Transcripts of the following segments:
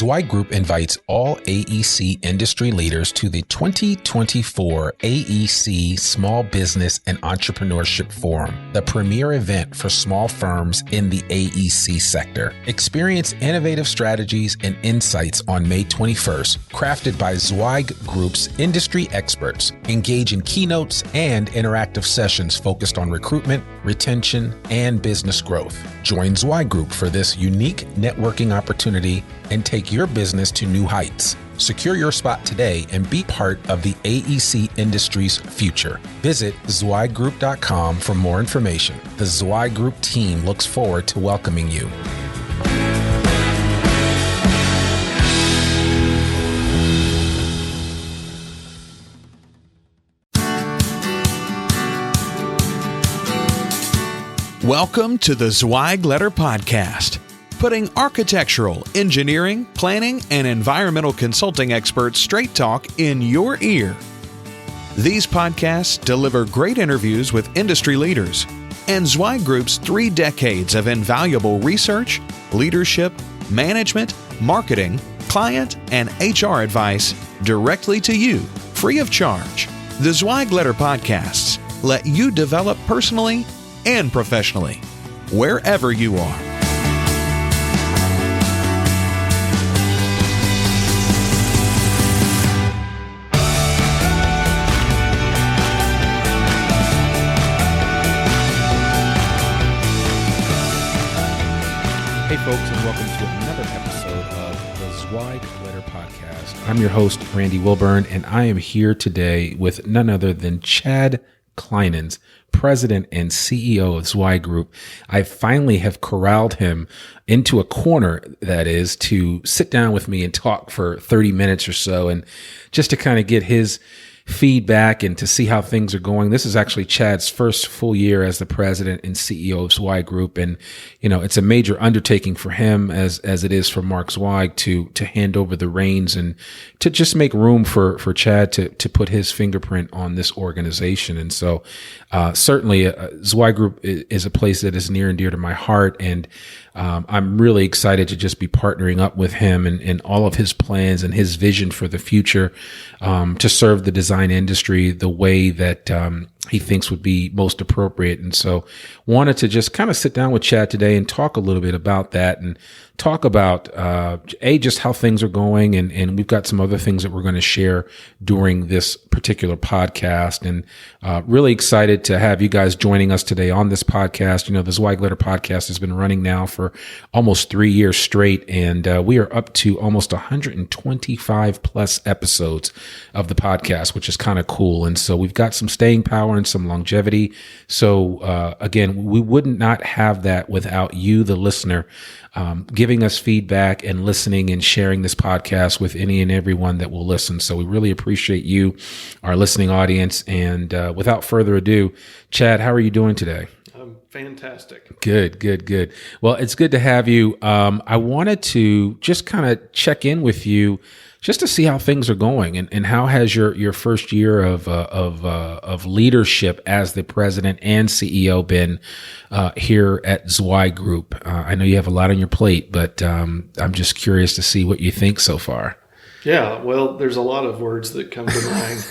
Zweig Group invites all AEC industry leaders to the 2024 AEC Small Business and Entrepreneurship Forum, the premier event for small firms in the AEC sector. Experience innovative strategies and insights on May 21st, crafted by Zweig Group's industry experts. Engage in keynotes and interactive sessions focused on recruitment, retention, and business growth. Join Zweig Group for this unique networking opportunity and take your business to new heights. Secure your spot today and be part of the AEC industry's future. Visit zweiggroup.com for more information. The Zweig Group team looks forward to welcoming you. Welcome to the Zweig Letter Podcast, putting architectural, engineering, planning, and environmental consulting experts straight talk in your ear. These podcasts deliver great interviews with industry leaders and Zweig Group's 3 decades of invaluable research, leadership, management, marketing, client, and HR advice directly to you, free of charge. The Zweig Letter Podcasts let you develop personally and professionally, wherever you are. Hey folks, and welcome to another episode of the Zweig Letter Podcast. I'm your host, Randy Wilburn, and I am here today with none other than Chad Clinehens, President and CEO of Zweig Group. I finally have corralled him into a corner, that is, to sit down with me and talk for 30 minutes or so, and just to kind of get his feedback and to see how things are going. This is actually Chad's first full year as the president and CEO of Zweig Group. And, you know, it's a major undertaking for him as it is for Mark Zweig to hand over the reins and to just make room for Chad to put his fingerprint on this organization. And so, certainly Zweig Group is a place that is near and dear to my heart. And, I'm really excited to just be partnering up with him and all of his plans and his vision for the future, to serve the design industry the way that, he thinks would be most appropriate. And so wanted to just kind of sit down with Chad today and talk a little bit about that and talk about, just how things are going. And we've got some other things that we're going to share during this particular podcast, and really excited to have you guys joining us today on this podcast. You know, the Zweig Letter Podcast has been running now for almost 3 years straight, and we are up to almost 125 plus episodes of the podcast, which is kind of cool. And so we've got some staying power and some longevity. So again, we would not have that without you, the listener, giving us feedback and listening and sharing this podcast with any and everyone that will listen. So we really appreciate you, our listening audience. And without further ado, Chad, how are you doing today? Fantastic. Good. Well, it's good to have you. I wanted to just kind of check in with you just to see how things are going, and how has your first year of leadership as the president and CEO been here at Zweig Group. I know you have a lot on your plate, but I'm just curious to see what you think so far. Yeah, well, there's a lot of words that come to mind.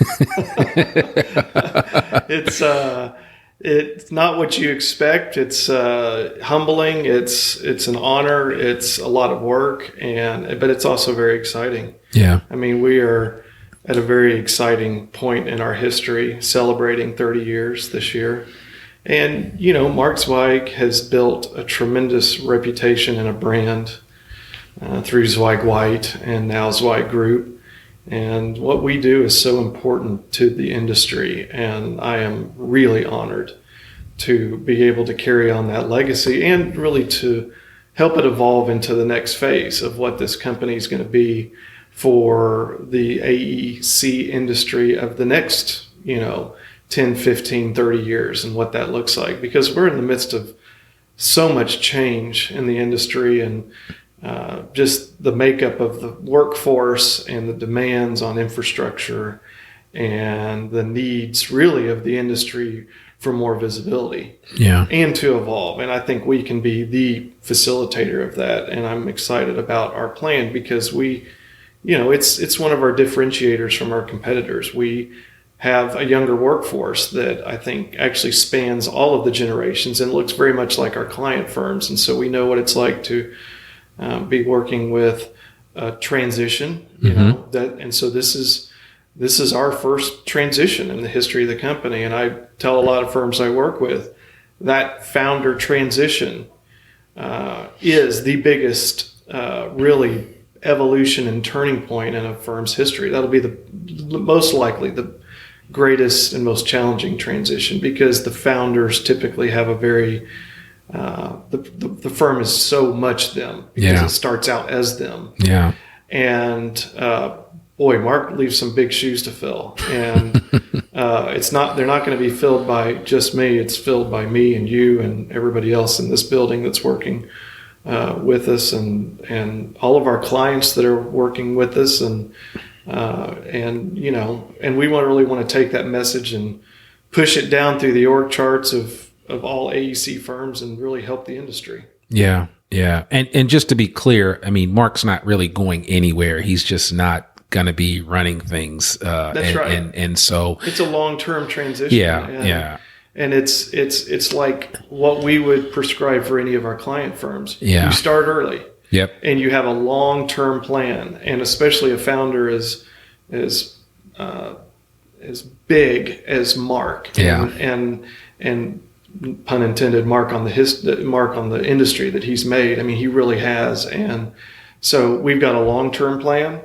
It's not what you expect. It's humbling. It's an honor. It's a lot of work, but it's also very exciting. Yeah. I mean, we are at a very exciting point in our history, celebrating 30 years this year. And, you know, Mark Zweig has built a tremendous reputation and a brand through Zweig White and now Zweig Group. And what we do is so important to the industry, and I am really honored to be able to carry on that legacy and really to help it evolve into the next phase of what this company is going to be for the AEC industry of the next, 10, 15, 30 years, and what that looks like, because we're in the midst of so much change in the industry, and just the makeup of the workforce and the demands on infrastructure and the needs really of the industry for more visibility Yeah. and to evolve. And I think we can be the facilitator of that. And I'm excited about our plan because it's one of our differentiators from our competitors. We have a younger workforce that I think actually spans all of the generations and looks very much like our client firms. And so we know what it's like to be working with a transition, and so this is our first transition in the history of the company. And I tell a lot of firms I work with that founder transition is the biggest really evolution and turning point in a firm's history. That'll be the most likely the greatest and most challenging transition because the founders typically have a very the firm is so much them because it starts out as them. Yeah. And boy, Mark leaves some big shoes to fill. And they're not going to be filled by just me. It's filled by me and you and everybody else in this building that's working with us and all of our clients that are working with us and we really want to take that message and push it down through the org charts of all AEC firms and really help the industry. Yeah. Yeah. And just to be clear, I mean, Mark's not really going anywhere. He's just not going to be running things. That's right. And so it's a long-term transition. Yeah. And it's like what we would prescribe for any of our client firms. Yeah. You start early. Yep. And you have a long-term plan, and especially a founder as big as Mark. Yeah. And pun intended, mark on the industry that he's made. I mean, he really has. And so we've got a long-term plan.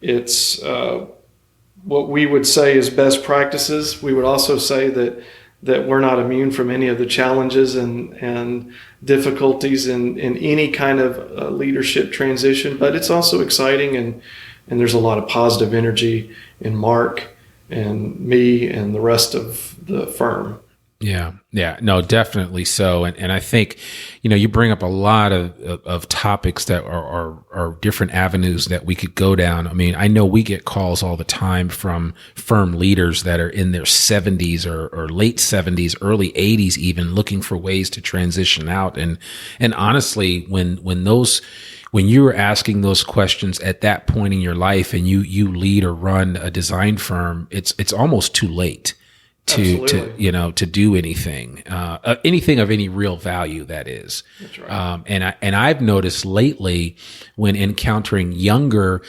It's what we would say is best practices. We would also say that we're not immune from any of the challenges and difficulties in any kind of leadership transition, but it's also exciting and there's a lot of positive energy in Mark and me and the rest of the firm. Yeah. No, definitely so. And I think, you bring up a lot of topics that are different avenues that we could go down. I mean, I know we get calls all the time from firm leaders that are in their 70s or late 70s, early 80s, even looking for ways to transition out. And honestly, when you were asking those questions at that point in your life and you lead or run a design firm, it's almost too late to do anything of any real value, that is. That's right. And I've noticed lately when encountering younger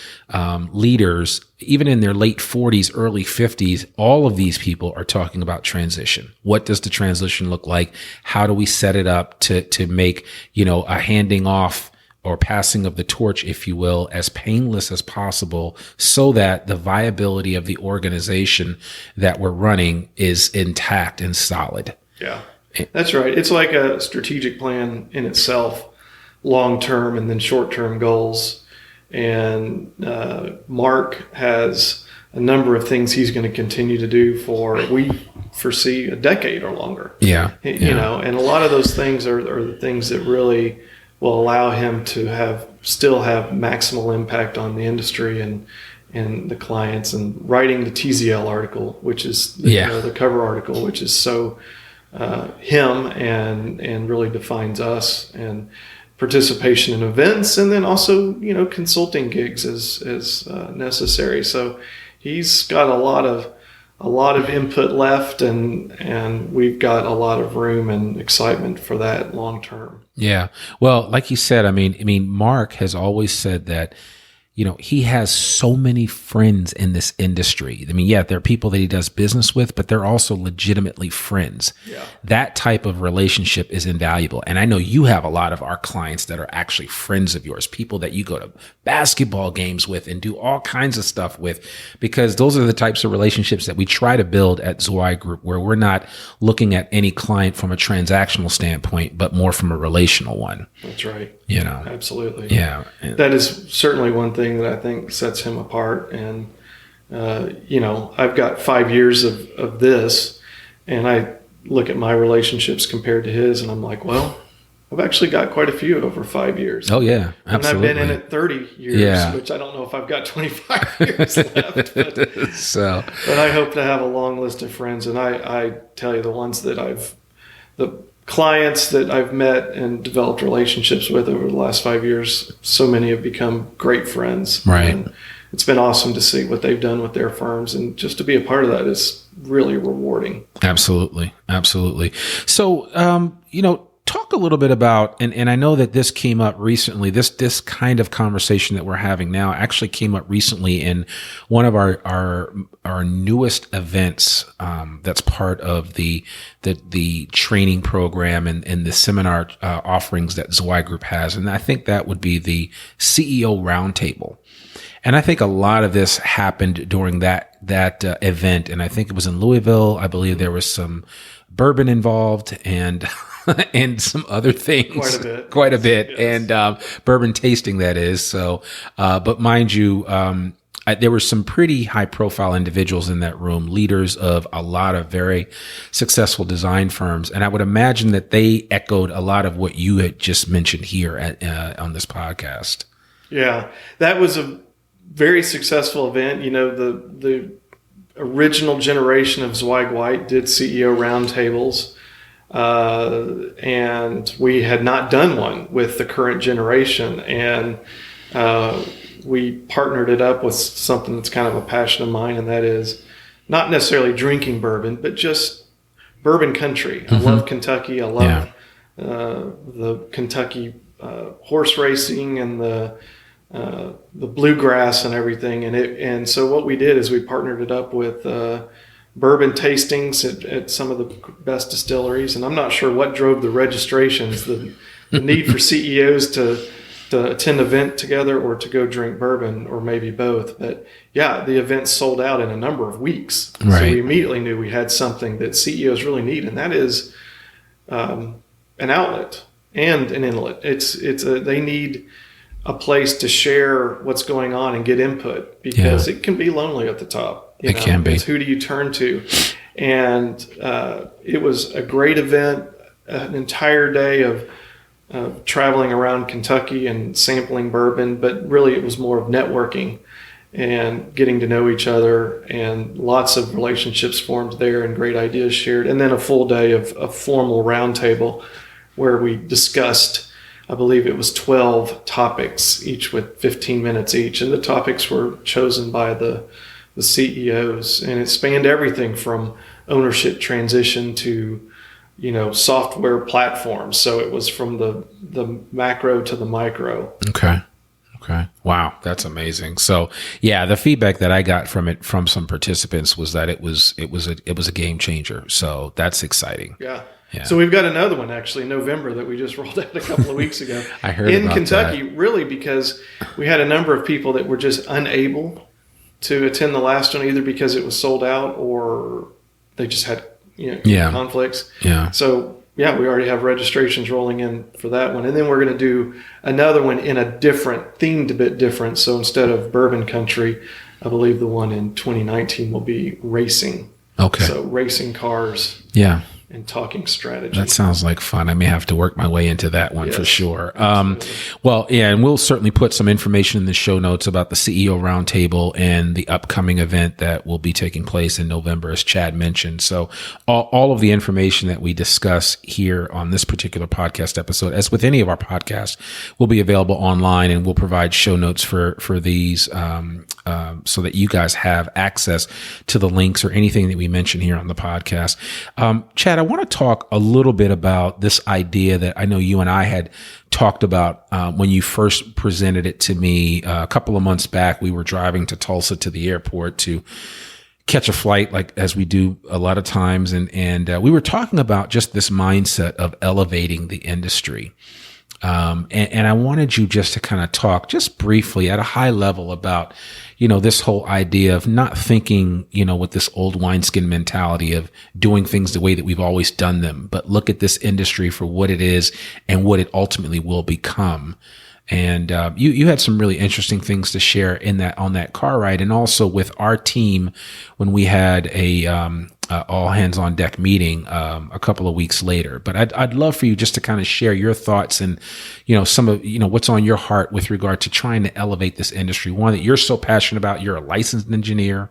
leaders, even in their late 40s, early 50s, all of these people are talking about transition. What does the transition look like? How do we set it up to make, a handing off or passing of the torch, if you will, as painless as possible so that the viability of the organization that we're running is intact and solid. Yeah, that's right. It's like a strategic plan in itself, long-term and then short-term goals. And Mark has a number of things he's going to continue to do we foresee a decade or longer. Yeah. And a lot of those things are the things that really will allow him to still have maximal impact on the industry and the clients, and writing the TZL article, which is the cover article, which is so him and really defines us, and participation in events, and then also consulting gigs as necessary. So he's got a lot of input left, and we've got a lot of room and excitement for that long term. Yeah. Well, like you said, I mean, Mark has always said that, he has so many friends in this industry. I mean, there are people that he does business with, but they're also legitimately friends. Yeah. That type of relationship is invaluable. And I know you have a lot of our clients that are actually friends of yours, people that you go to basketball games with and do all kinds of stuff with, because those are the types of relationships that we try to build at Zweig Group, where we're not looking at any client from a transactional standpoint, but more from a relational one. That's right. Absolutely. Yeah. That is certainly one thing that I think sets him apart. And, I've got 5 years of this, and I look at my relationships compared to his, and I'm like, well, I've actually got quite a few over 5 years. Oh yeah, absolutely. And I've been in it 30 years, which I don't know if I've got 25 years left. But I hope to have a long list of friends. And I tell you, the clients that I've met and developed relationships with over the last 5 years, so many have become great friends. Right. And it's been awesome to see what they've done with their firms, and just to be a part of that is really rewarding. Absolutely. So, talk a little bit about, and I know that this came up recently, this kind of conversation that we're having now actually came up recently in one of our newest events, that's part of the training program and the seminar offerings that Zweig Group has. And I think that would be the CEO Roundtable. And I think a lot of this happened during that event. And I think it was in Louisville. I believe there was some bourbon involved and and some other things. Quite a bit. Yes. And bourbon tasting, that is. So, but mind you, there were some pretty high profile individuals in that room, leaders of a lot of very successful design firms. And I would imagine that they echoed a lot of what you had just mentioned here on this podcast. Yeah, that was a very successful event. The original generation of Zweig White did CEO roundtables, and we had not done one with the current generation. And we partnered it up with something that's kind of a passion of mine, and that is not necessarily drinking bourbon, but just bourbon country. I love Kentucky. I love the Kentucky horse racing and the bluegrass and everything. And so what we did is we partnered it up with bourbon tastings at some of the best distilleries. And I'm not sure what drove the registrations, the need for CEOs to attend an event together or to go drink bourbon, or maybe both. But yeah, the event sold out in a number of weeks. Right. So we immediately knew we had something that CEOs really need, and that is an outlet and an inlet. They need a place to share what's going on and get input, because it can be lonely at the top. It can be. It's who do you turn to? And it was a great event, an entire day of traveling around Kentucky and sampling bourbon, but really it was more of networking and getting to know each other, and lots of relationships formed there and great ideas shared. And then a full day of a formal roundtable where we discussed, I believe it was 12 topics, each with 15 minutes each. And the topics were chosen by the CEOs, and it spanned everything from ownership transition to, software platforms. So it was from the macro to the micro. Okay. Wow. That's amazing. So yeah, the feedback that I got from some participants was that it was a game changer. So that's exciting. Yeah. So we've got another one actually in November that we just rolled out a couple of weeks ago. I heard in about Kentucky, that. Really, because we had a number of people that were just unable to attend the last one, either because it was sold out or they just had conflicts. Yeah. So yeah, we already have registrations rolling in for that one, and then we're going to do another one in a themed a bit different. So instead of bourbon country, I believe the one in 2019 will be racing. Okay. So racing cars. Yeah. And talking strategy. That sounds like fun. I may have to work my way into that one for sure. Well, yeah, and we'll certainly put some information in the show notes about the CEO Roundtable and the upcoming event that will be taking place in November, as Chad mentioned. So all of the information that we discuss here on this particular podcast episode, as with any of our podcasts, will be available online, and we'll provide show notes for these so that you guys have access to the links or anything that we mention here on the podcast. Chad, I want to talk a little bit about this idea that I know you and I had talked about when you first presented it to me a couple of months back. We were driving to Tulsa to the airport to catch a flight, like as we do a lot of times. And we were talking about just this mindset of elevating the industry. And I wanted you just to kind of talk just briefly at a high level about, this whole idea of not thinking, with this old wineskin mentality of doing things the way that we've always done them, but look at this industry for what it is and what it ultimately will become. And you had some really interesting things to share on that car ride, and also with our team when we had a all hands on deck meeting a couple of weeks later. But I'd love for you just to kind of share your thoughts and, some of, what's on your heart with regard to trying to elevate this industry. One that you're so passionate about. You're a licensed engineer.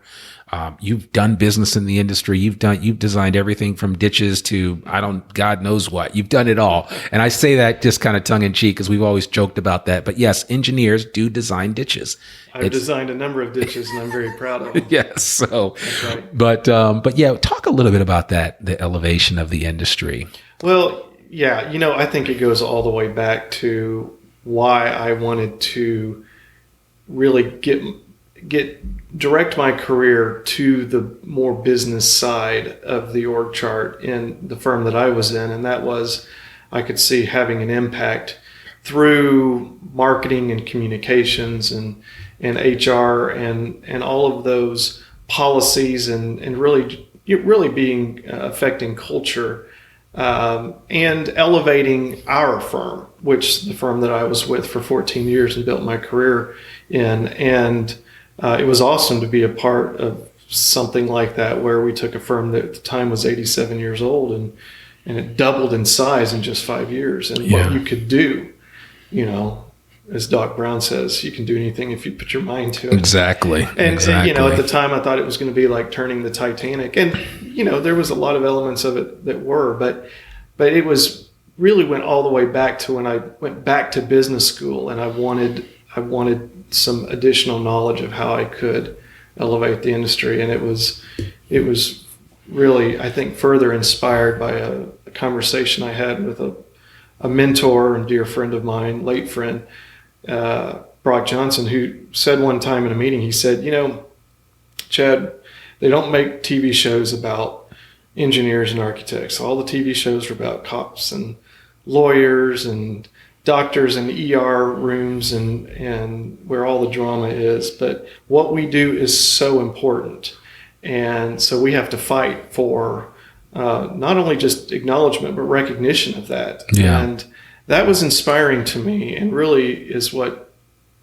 You've done business in the industry. You've designed everything from ditches to, God knows what. You've done it all. And I say that just kind of tongue in cheek because we've always joked about that. But yes, engineers do design ditches. I've designed a number of ditches and I'm very proud of them. Yes. So, that's right. But yeah, talk a little bit about that, the elevation of the industry. Well, yeah, I think it goes all the way back to why I wanted to really direct my career to the more business side of the org chart in the firm that I was in. And that was, I could see having an impact through marketing and communications and HR and all of those policies and really being affecting culture and elevating our firm, which the firm that I was with for 14 years and built my career in. And it was awesome to be a part of something like that, where we took a firm that at the time was 87 years old and it doubled in size in just 5 years. And what you could do, as Doc Brown says, you can do anything if you put your mind to it. Exactly. And at the time I thought it was going to be like turning the Titanic. And, there was a lot of elements of it that were, but it was really went all the way back to when I went back to business school and I wanted some additional knowledge of how I could elevate the industry. And it was really, I think, further inspired by a conversation I had with a mentor and dear friend of mine, late friend, Brock Johnson, who said one time in a meeting, he said, Chad, they don't make TV shows about engineers and architects. All the TV shows are about cops and lawyers and doctors and ER rooms and where all the drama is. But what we do is so important. And so we have to fight for not only just acknowledgement, but recognition of that. Yeah. And that was inspiring to me and really is what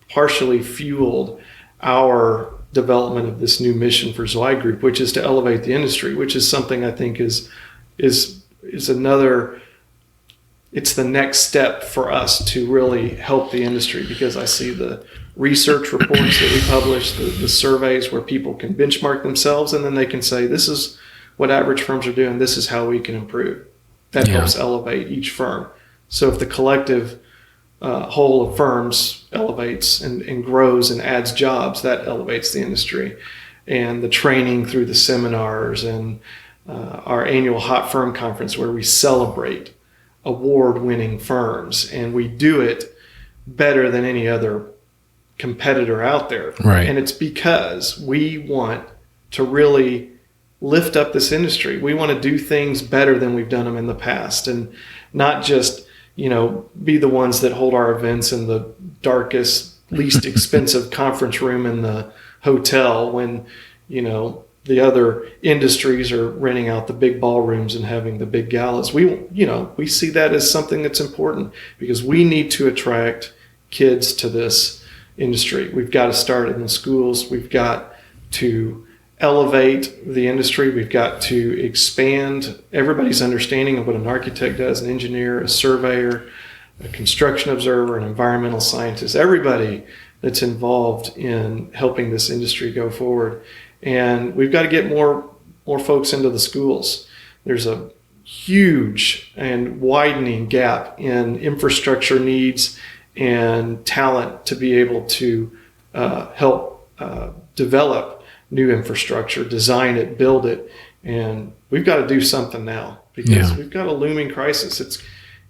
partially fueled our development of this new mission for Zweig Group, which is to elevate the industry, which is something I think is another, it's the next step for us to really help the industry, because I see the research reports that we publish, the surveys where people can benchmark themselves and then they can say, this is what average firms are doing, this is how we can improve. That helps elevate each firm. So if the collective whole of firms elevates and grows and adds jobs, that elevates the industry. And the training through the seminars and our annual HotFirm conference, where we celebrate award-winning firms, and we do it better than any other competitor out there. Right. And it's because we want to really lift up this industry. We want to do things better than we've done them in the past, and not just be the ones that hold our events in the darkest, least expensive conference room in the hotel when, the other industries are renting out the big ballrooms and having the big galas. We see that as something that's important, because we need to attract kids to this industry. We've got to start in the schools. We've got to elevate the industry. We've got to expand everybody's understanding of what an architect does, an engineer, a surveyor, a construction observer, an environmental scientist, everybody that's involved in helping this industry go forward. And we've got to get more folks into the schools. There's a huge and widening gap in infrastructure needs and talent to be able to help develop new infrastructure, design it, build it. And we've got to do something now, because we've got a looming crisis.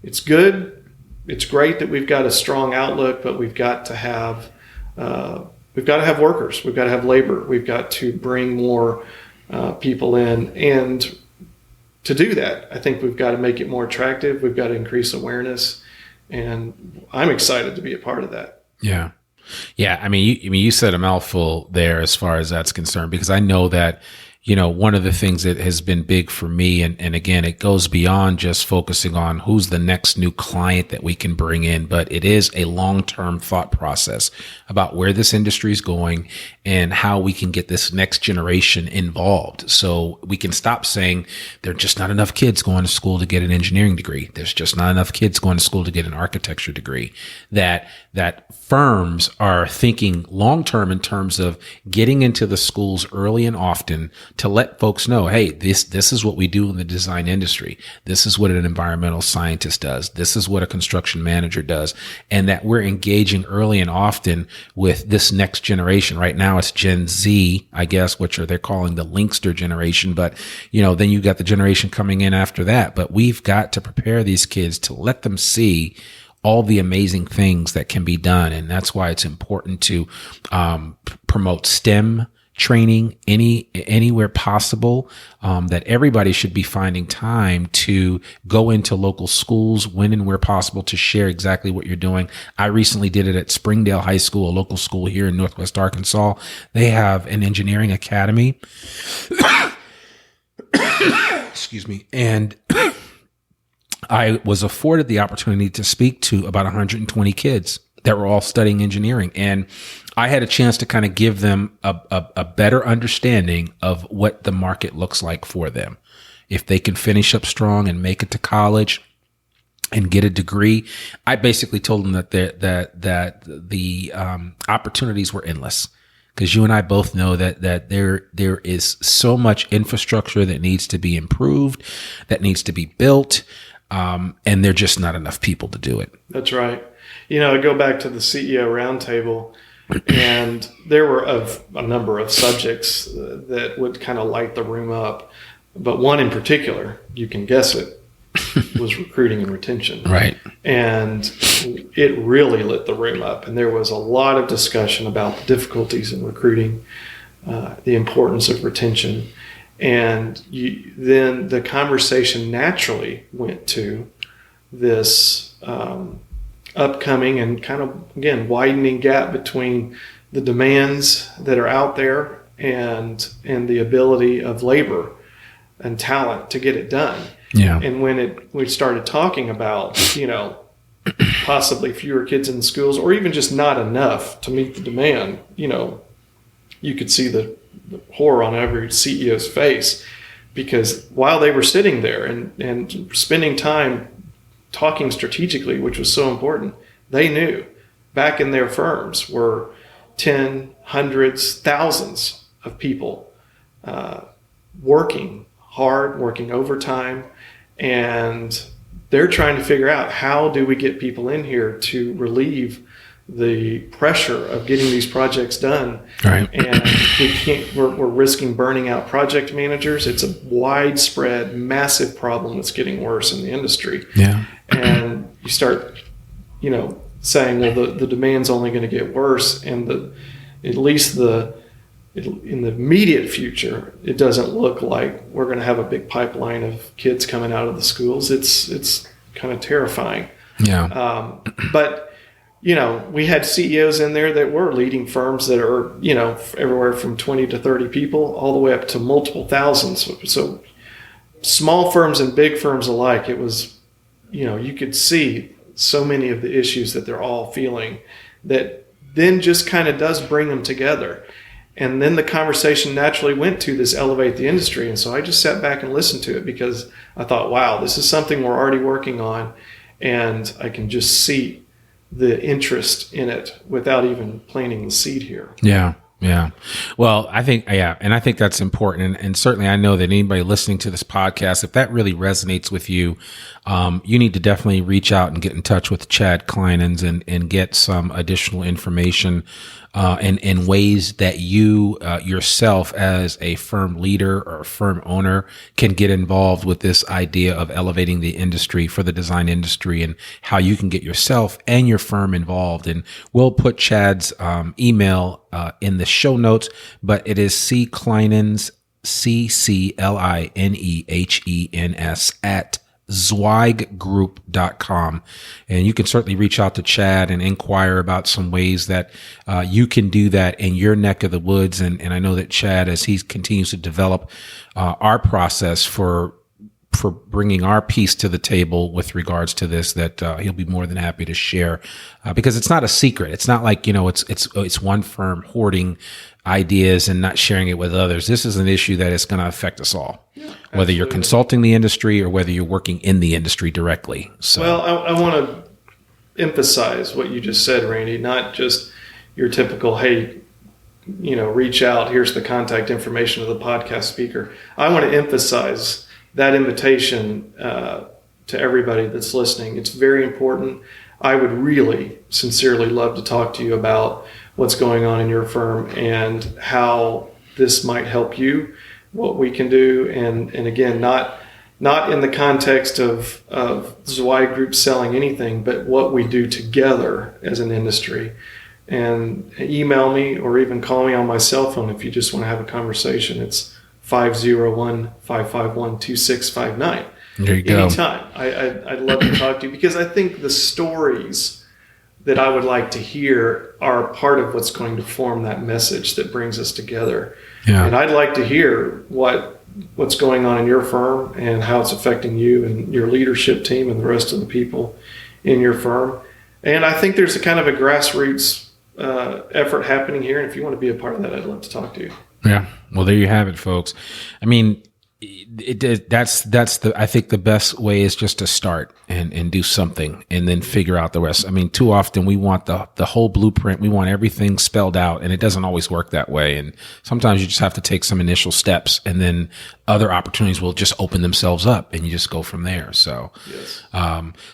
It's good. It's great that we've got a strong outlook, but we've got to have workers. We've got to have labor. We've got to bring more people in. And to do that, I think we've got to make it more attractive. We've got to increase awareness. And I'm excited to be a part of that. Yeah. Yeah. I mean, you said a mouthful there as far as that's concerned, because I know that, one of the things that has been big for me, and again, it goes beyond just focusing on who's the next new client that we can bring in, but it is a long-term thought process about where this industry is going and how we can get this next generation involved. So we can stop saying there are just not enough kids going to school to get an engineering degree. There's just not enough kids going to school to get an architecture degree. That firms are thinking long-term in terms of getting into the schools early and often to let folks know, hey, this is what we do in the design industry. This is what an environmental scientist does. This is what a construction manager does. And that we're engaging early and often with this next generation. Right now it's Gen Z, I guess, which they're calling the Linkster generation. But, then you got the generation coming in after that. But we've got to prepare these kids to let them see all the amazing things that can be done. And that's why it's important to promote STEM training anywhere possible, that everybody should be finding time to go into local schools when and where possible to share exactly what you're doing. I recently did it at Springdale High School, a local school here in Northwest Arkansas. They have an engineering academy. Excuse me. And I was afforded the opportunity to speak to about 120 kids that were all studying engineering. And I had a chance to kind of give them a better understanding of what the market looks like for them. If they can finish up strong and make it to college and get a degree, I basically told them that the opportunities were endless. Because you and I both know that there is so much infrastructure that needs to be improved, that needs to be built, and there are just not enough people to do it. That's right. I go back to the CEO roundtable, and there were a number of subjects that would kind of light the room up. But one in particular, you can guess it, was recruiting and retention. Right. And it really lit the room up. And there was a lot of discussion about the difficulties in recruiting, the importance of retention. And then the conversation naturally went to this upcoming and kind of, again, widening gap between the demands that are out there and the ability of labor and talent to get it done. Yeah. And when we started talking about, possibly fewer kids in the schools, or even just not enough to meet the demand, you could see the horror on every CEO's face, because while they were sitting there and spending time talking strategically, which was so important, they knew back in their firms were 10, hundreds, thousands of people working hard, working overtime, and they're trying to figure out, how do we get people in here to relieve the pressure of getting these projects done? Right. And we're risking burning out project managers. It's a widespread, massive problem that's getting worse in the industry. Yeah. And you start, saying, well, the demand's only going to get worse, and at least in the immediate future, it doesn't look like we're going to have a big pipeline of kids coming out of the schools. It's kind of terrifying. Yeah. But we had CEOs in there that were leading firms that are, everywhere from 20 to 30 people all the way up to multiple thousands. So small firms and big firms alike, it was, you could see so many of the issues that they're all feeling that then just kind of does bring them together. And then the conversation naturally went to this elevate the industry. And so I just sat back and listened to it, because I thought, wow, this is something we're already working on, and I can just see the interest in it without even planting the seed here. Yeah. Yeah. Well, I think that's important. And certainly I know that anybody listening to this podcast, if that really resonates with you, you need to definitely reach out and get in touch with Chad Clinehens and get some additional information in ways that you yourself as a firm leader or a firm owner can get involved with this idea of elevating the industry for the design industry, and how you can get yourself and your firm involved. And we'll put Chad's email in the show notes, but it is Clinehens, CCLINEHENS zweiggroup.com. And you can certainly reach out to Chad and inquire about some ways that you can do that in your neck of the woods. And I know that Chad, as he continues to develop our process for bringing our piece to the table with regards to this, that he'll be more than happy to share, because it's not a secret. It's not like, it's one firm hoarding ideas and not sharing it with others. This is an issue that is going to affect us all, whether you're consulting the industry or whether you're working in the industry directly. So, well, I want to emphasize what you just said, Randy, not just your typical, hey, reach out, here's the contact information of the podcast speaker. I want to emphasize that invitation to everybody that's listening. It's very important. I would really sincerely love to talk to you about what's going on in your firm and how this might help you, what we can do. And again, not in the context of Zweig Group selling anything, but what we do together as an industry. And email me or even call me on my cell phone if you just want to have a conversation. It's 501-551-2659. There you go. Anytime. I'd love to talk to you, because I think the stories that I would like to hear are part of what's going to form that message that brings us together. Yeah. And I'd like to hear what's going on in your firm and how it's affecting you and your leadership team and the rest of the people in your firm. And I think there's a kind of a grassroots effort happening here. And if you want to be a part of that, I'd love to talk to you. Yeah. Well, there you have it, folks. I mean, that's I think the best way is just to start and do something and then figure out the rest. I mean, too often we want the whole blueprint. We want everything spelled out, and it doesn't always work that way. And sometimes you just have to take some initial steps, and then other opportunities will just open themselves up, and you just go from there. So, yes.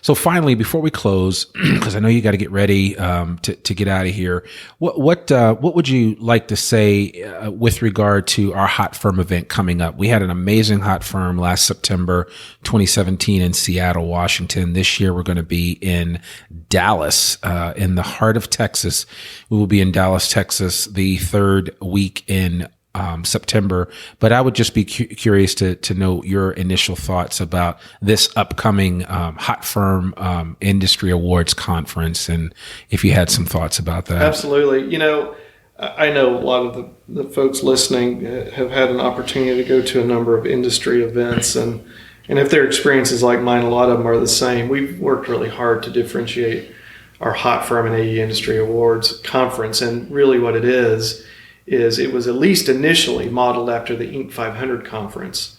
So finally, before we close, because I know you got to get ready to get out of here, what would you like to say with regard to our HotFirm event coming up? We had an amazing HotFirm last September 2017 in Seattle, Washington. This year we're going to be in Dallas, in the heart of Texas. We will be in Dallas, Texas, the third week in September. But I would just be curious to know your initial thoughts about this upcoming HotFirm Industry Awards Conference, and if you had some thoughts about that. Absolutely. I know a lot of the folks listening have had an opportunity to go to a number of industry events, and if their experiences like mine, a lot of them are the same. We've worked really hard to differentiate our HotFirm and AE Industry Awards Conference, and really what it is it was at least initially modeled after the Inc. 500 conference.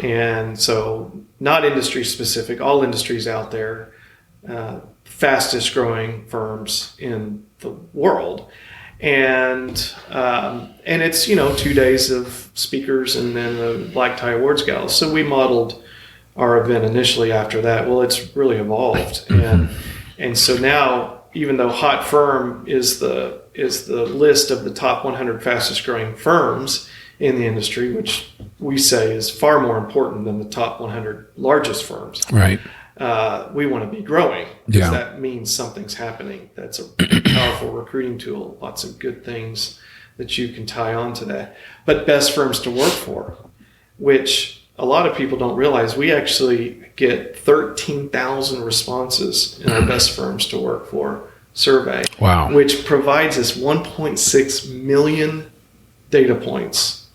And so not industry specific, all industries out there, fastest growing firms in the world. And it's, 2 days of speakers and then the Black Tie Awards Gala. So we modeled our event initially after that. Well, it's really evolved. And so now, even though HotFirm is the list of the top 100 fastest growing firms in the industry, which we say is far more important than the top 100 largest firms. Right. We want to be growing, because Yeah. that means something's happening. That's a powerful recruiting tool. Lots of good things that you can tie on to that. But best firms to work for, which a lot of people don't realize, we actually get 13,000 responses in our best firms to work for survey. Wow. Which provides us 1.6 million data points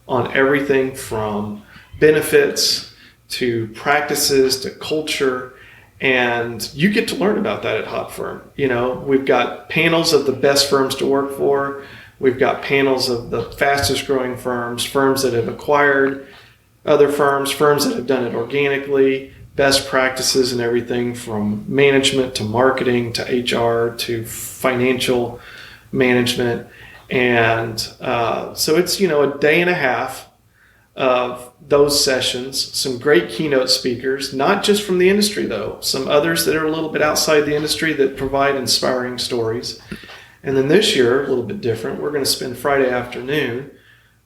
on everything from benefits to practices to culture. And you get to learn about that at HotFirm. We've got panels of the best firms to work for. We've got panels of the fastest growing firms that have acquired other firms that have done it organically, best practices and everything from management to marketing to HR to financial management. And so it's, a day and a half of those sessions, some great keynote speakers, not just from the industry though, some others that are a little bit outside the industry that provide inspiring stories. And then this year, a little bit different, we're going to spend Friday afternoon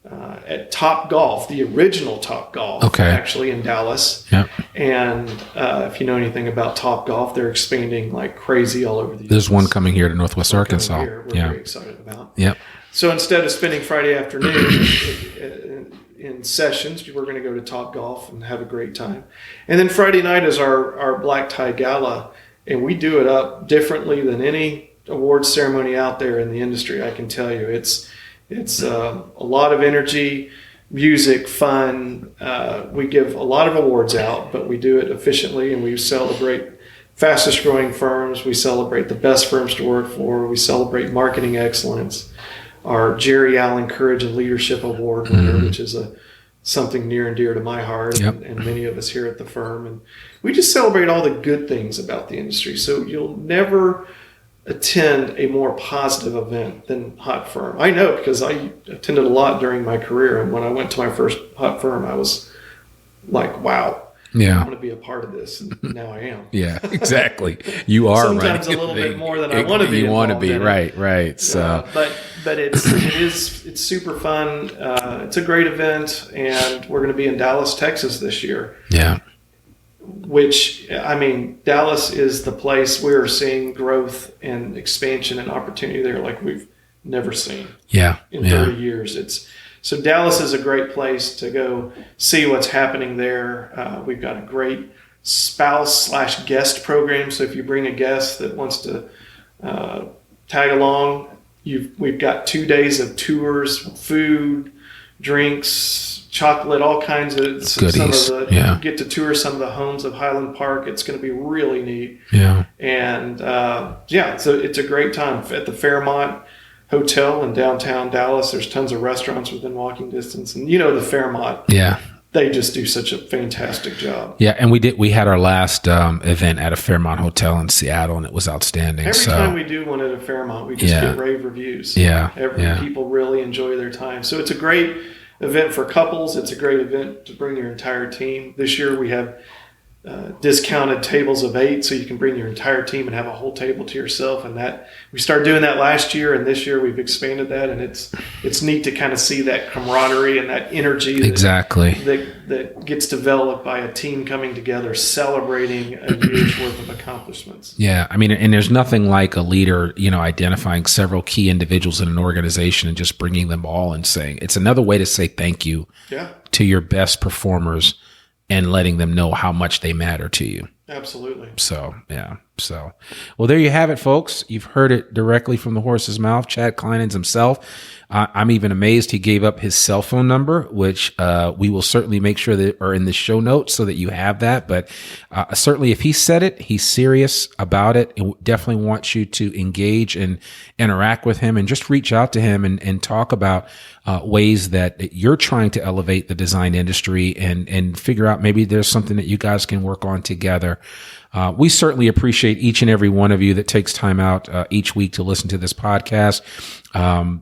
at Top Golf, the original Top Golf, actually in Dallas. Yep. And if you know anything about Top Golf, they're expanding like crazy all over the There's US. one coming here to Northwest Arkansas. We're very excited about. Yep. So instead of spending Friday afternoon in sessions, we're going to go to Top Golf and have a great time. And then Friday night is our Black Tie Gala, and we do it up differently than any awards ceremony out there in the industry. I can tell you, it's a lot of energy, music, fun. We give a lot of awards out, but we do it efficiently, and we celebrate fastest growing firms. We celebrate the best firms to work for. We celebrate marketing excellence. Our Jerry Allen Courage and Leadership Award winner, which is something near and dear to my heart, and many of us here at the firm. And we just celebrate all the good things about the industry. So you'll never attend a more positive event than HotFirm. I know, because I attended a lot during my career, and when I went to my first HotFirm, I was like, wow. I want to be a part of this, and now I am. Yeah, exactly. You are sometimes a little bit more than I want to be. You want to be, right. So, but it's super fun. It's a great event, and we're going to be in Dallas, Texas this year. Yeah. Which, I mean, Dallas is the place we're seeing growth and expansion and opportunity there like we've never seen. In 30 years. So Dallas is a great place to go see what's happening there. We've got a great spouse/guest program. So if you bring a guest that wants to tag along, we've got 2 days of tours, food, drinks, chocolate, all kinds of goodies. You get to tour some of the homes of Highland Park. It's going to be really neat. And so it's a great time at the Fairmont Hotel in downtown Dallas. There's tons of restaurants within walking distance, and the Fairmont. They just do such a fantastic job. And we had our last event at a Fairmont Hotel in Seattle, and it was outstanding. Every time we do one at a Fairmont, we just get rave reviews. People really enjoy their time. So it's a great event for couples. It's a great event to bring your entire team. This year we have discounted tables of 8, so you can bring your entire team and have a whole table to yourself. And that we started doing that last year, and this year we've expanded that, and it's neat to kind of see that camaraderie and that energy that gets developed by a team coming together, celebrating a year's worth of accomplishments. I mean, and there's nothing like a leader, identifying several key individuals in an organization and just bringing them all and saying, it's another way to say thank you to your best performers and letting them know how much they matter to you. Absolutely. So, well, there you have it, folks. You've heard it directly from the horse's mouth, Chad Clinehens himself. I'm even amazed he gave up his cell phone number, which we will certainly make sure that are in the show notes so that you have that. But certainly if he said it, he's serious about it, and definitely wants you to engage and interact with him and just reach out to him and talk about ways that you're trying to elevate the design industry and figure out maybe there's something that you guys can work on together. We certainly appreciate each and every one of you that takes time out each week to listen to this podcast.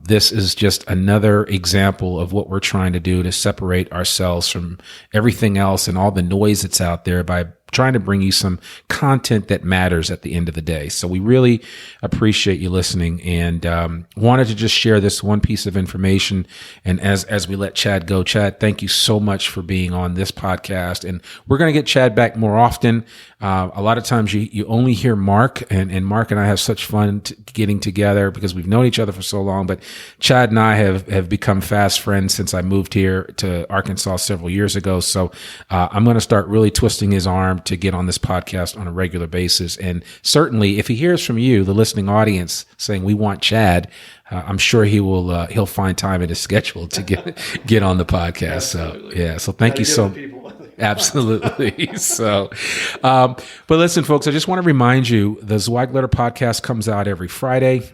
This is just another example of what we're trying to do to separate ourselves from everything else and all the noise that's out there by trying to bring you some content that matters at the end of the day. So we really appreciate you listening, and wanted to just share this one piece of information. And as we let Chad go, Chad, thank you so much for being on this podcast. And we're going to get Chad back more often. A lot of times you only hear Mark, and Mark and I have such fun getting together because we've known each other for so long. But Chad and I have become fast friends since I moved here to Arkansas several years ago. So I'm going to start really twisting his arm to get on this podcast on a regular basis. And certainly if he hears from you, the listening audience, saying we want Chad, I'm sure he'll find time in his schedule to get on the podcast. Absolutely. So thank you so much. Absolutely. So, but listen, folks, I just want to remind you, the Zweig Letter podcast comes out every Friday.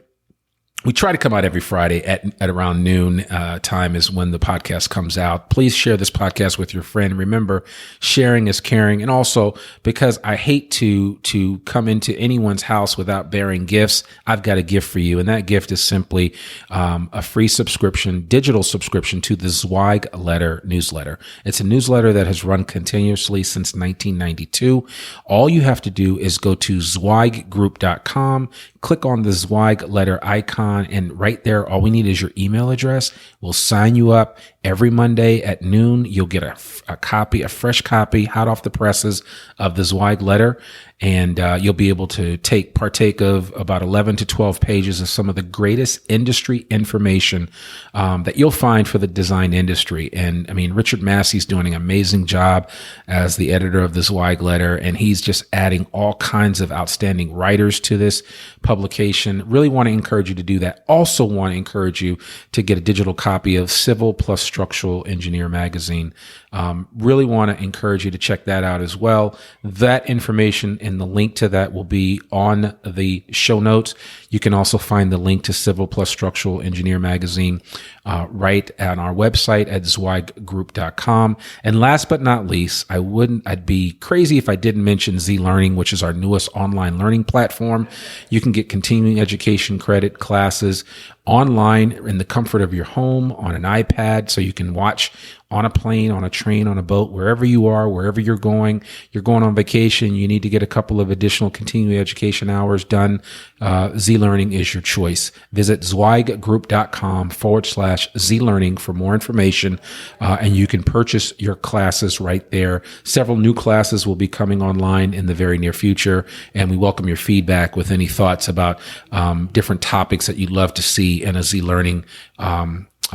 We try to come out every Friday at around noon time is when the podcast comes out. Please share this podcast with your friend. Remember, sharing is caring. And also, because I hate to come into anyone's house without bearing gifts, I've got a gift for you. And that gift is simply a free subscription, digital subscription to the Zweig Letter newsletter. It's a newsletter that has run continuously since 1992. All you have to do is go to zweiggroup.com, click on the Zweig letter icon, and right there, all we need is your email address. We'll sign you up every Monday at noon. You'll get a fresh copy, hot off the presses of the Zweig letter. And you'll be able to partake of about 11 to 12 pages of some of the greatest industry information that you'll find for the design industry. And I mean, Richard Massey's doing an amazing job as the editor of the Zweig letter, and he's just adding all kinds of outstanding writers to this publication. Really want to encourage you to do that. Also want to encourage you to get a digital copy of Civil plus Structural Engineer magazine. Really want to encourage you to check that out as well. That information and the link to that will be on the show notes. You can also find the link to Civil plus Structural Engineer magazine right on our website at zweiggroup.com. And last but not least, I'd be crazy if I didn't mention Z Learning, which is our newest online learning platform. You can get continuing education credit classes online in the comfort of your home on an iPad, so you can watch on a plane, on a train, on a boat, wherever you are, wherever you're going on vacation, you need to get a couple of additional continuing education hours done. Z Learning is your choice. Visit zweiggroup.com/Z Learning for more information, and you can purchase your classes right there. Several new classes will be coming online in the very near future, and we welcome your feedback with any thoughts about different topics that you'd love to see in a Z Learning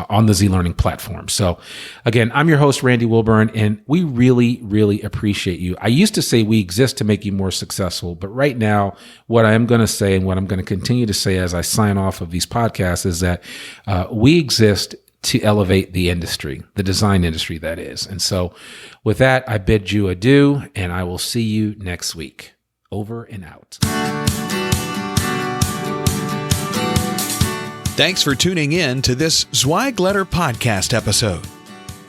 on the Z Learning platform. So again, I'm your host, Randy Wilburn, and we really, really appreciate you. I used to say we exist to make you more successful, but right now, what I am going to say and what I'm going to continue to say as I sign off of these podcasts is that we exist to elevate the industry, the design industry, that is. And so with that, I bid you adieu, and I will see you next week. Over and out. Thanks for tuning in to this Zweig Letter podcast episode.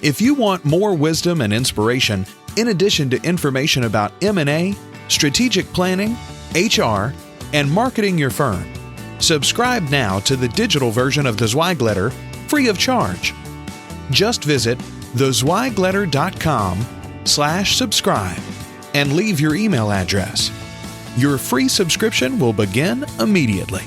If you want more wisdom and inspiration, in addition to information about M&A, strategic planning, HR, and marketing your firm, subscribe now to the digital version of the Zweig Letter free of charge. Just visit thezweigletter.com/subscribe and leave your email address. Your free subscription will begin immediately.